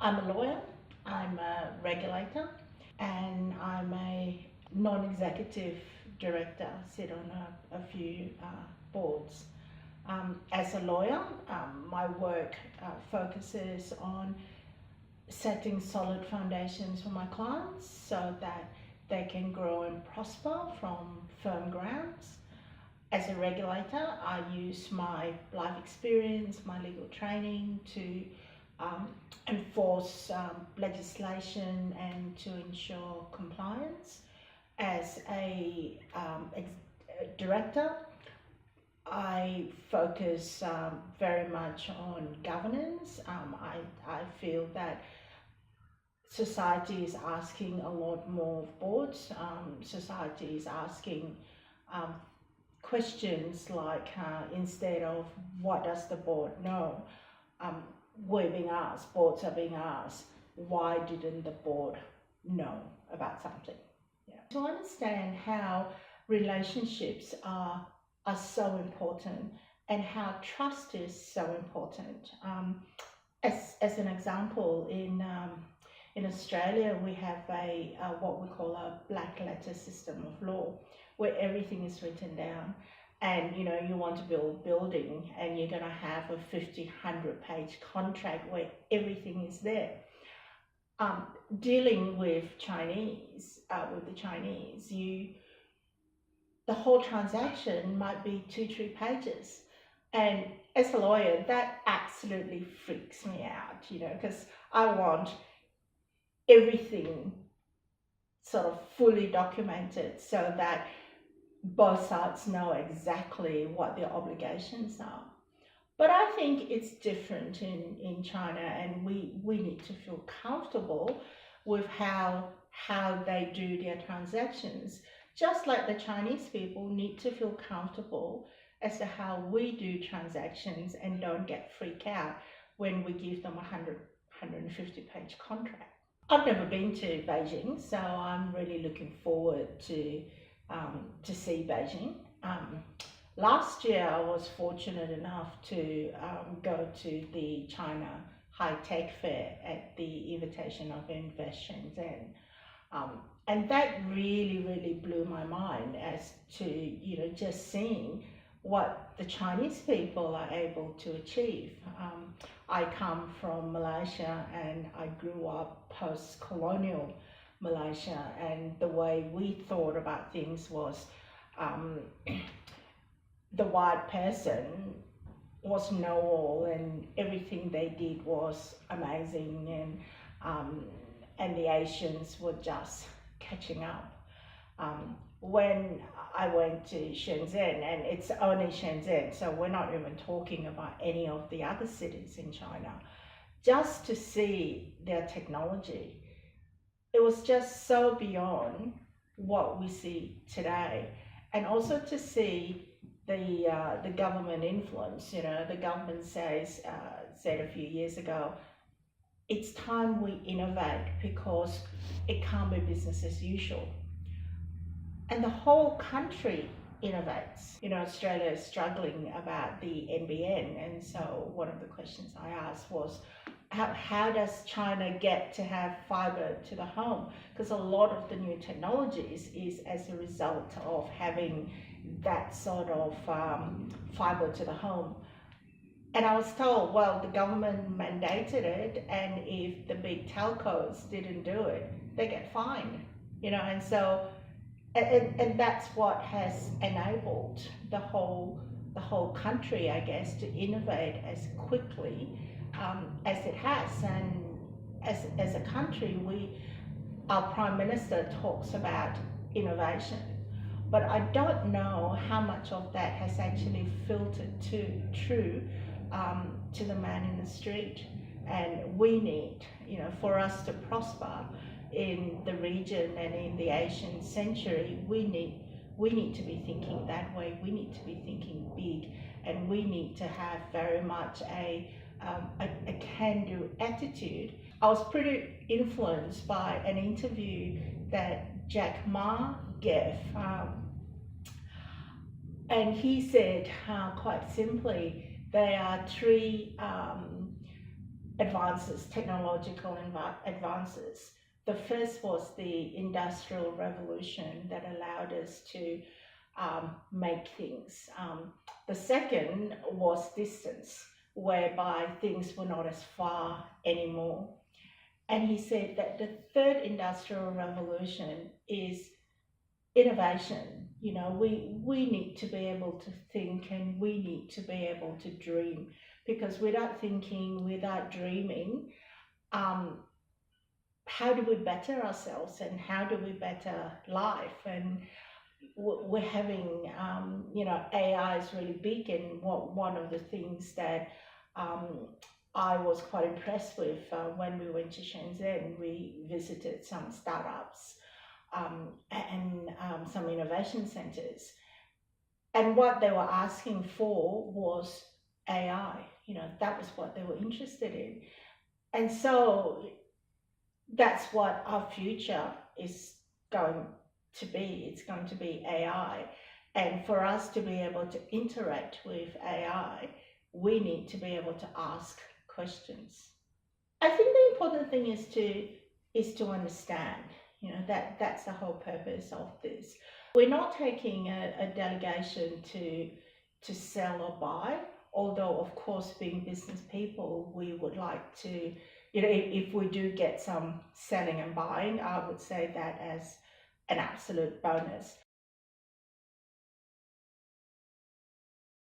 I'm a lawyer, I'm a regulator, and I'm a non-executive director, sit on a few boards. As a lawyer, my work focuses on setting solid foundations for my clients so that they can grow and prosper from firm grounds. As a regulator, I use my life experience, my legal training to um, enforce legislation and to ensure compliance. As a director, I focus very much on governance. I feel that society is asking a lot more of boards. Society is asking um, questions like instead of what does the board know, um, we're being asked, boards are being asked, why didn't the board know about something? Yeah. To understand how relationships are so important and how trust is so important. As an example, in Australia, we have what we call a black letter system of law, where everything is written down. And you want to build a building, and you're going to have a 100 page contract where everything is there. Dealing with the Chinese, the whole transaction might be 2-3 pages, and as a lawyer, that absolutely freaks me out, because I want everything sort of fully documented so that both sides know exactly what their obligations are. But I think it's different in China, and we need to feel comfortable with how they do their transactions. Just like the Chinese people need to feel comfortable as to how we do transactions and don't get freaked out when we give them a 150 page contract. I've never been to Beijing, so I'm really looking forward to see Beijing. Last year, I was fortunate enough to go to the China High Tech Fair at the invitation of Invest Shenzhen. And that really, really blew my mind as to, just seeing what the Chinese people are able to achieve. I come from Malaysia, and I grew up post-colonial Malaysia, and the way we thought about things was the white person was know-all, and everything they did was amazing, and the Asians were just catching up. When I went to Shenzhen, and it's only Shenzhen, so we're not even talking about any of the other cities in China, just to see their technology, it was just so beyond what we see today. And also to see the government influence. The government said a few years ago, it's time we innovate because it can't be business as usual. And the whole country innovates. Australia is struggling about the NBN, and so one of the questions I asked was, how does China get to have fiber to the home? Because a lot of the new technologies is as a result of having that sort of fiber to the home. And I was told, well, the government mandated it, and if the big telcos didn't do it, they get fined. And so, and that's what has enabled the whole country, I guess, to innovate as quickly as it has. And as a country, our Prime Minister talks about innovation, but I don't know how much of that has actually filtered through to the man in the street. And we need, for us to prosper in the region and in the Asian century, we need to be thinking that way. We need to be thinking big, and we need to have very much a can-do attitude. I was pretty influenced by an interview that Jack Ma gave, and he said quite simply, there are three advances, technological advances. The first was the Industrial Revolution that allowed us to make things. The second was distance, whereby things were not as far anymore. And he said that the third industrial revolution is innovation. You know, we need to be able to think, and we need to be able to dream, because without thinking, without dreaming, um, how do we better ourselves, and how do we better life? And we're having, AI is really big, and one of the things that um, I was quite impressed with when we went to Shenzhen, we visited some startups and some innovation centers. And what they were asking for was AI. You know, that was what they were interested in. And so that's what our future is going to be. It's going to be AI. And for us to be able to interact with AI, we need to be able to ask questions. I think the important thing is to understand. You know, that's the whole purpose of this. We're not taking a delegation to sell or buy, although of course being business people, we would like to, you know, if we do get some selling and buying, I would say that as an absolute bonus.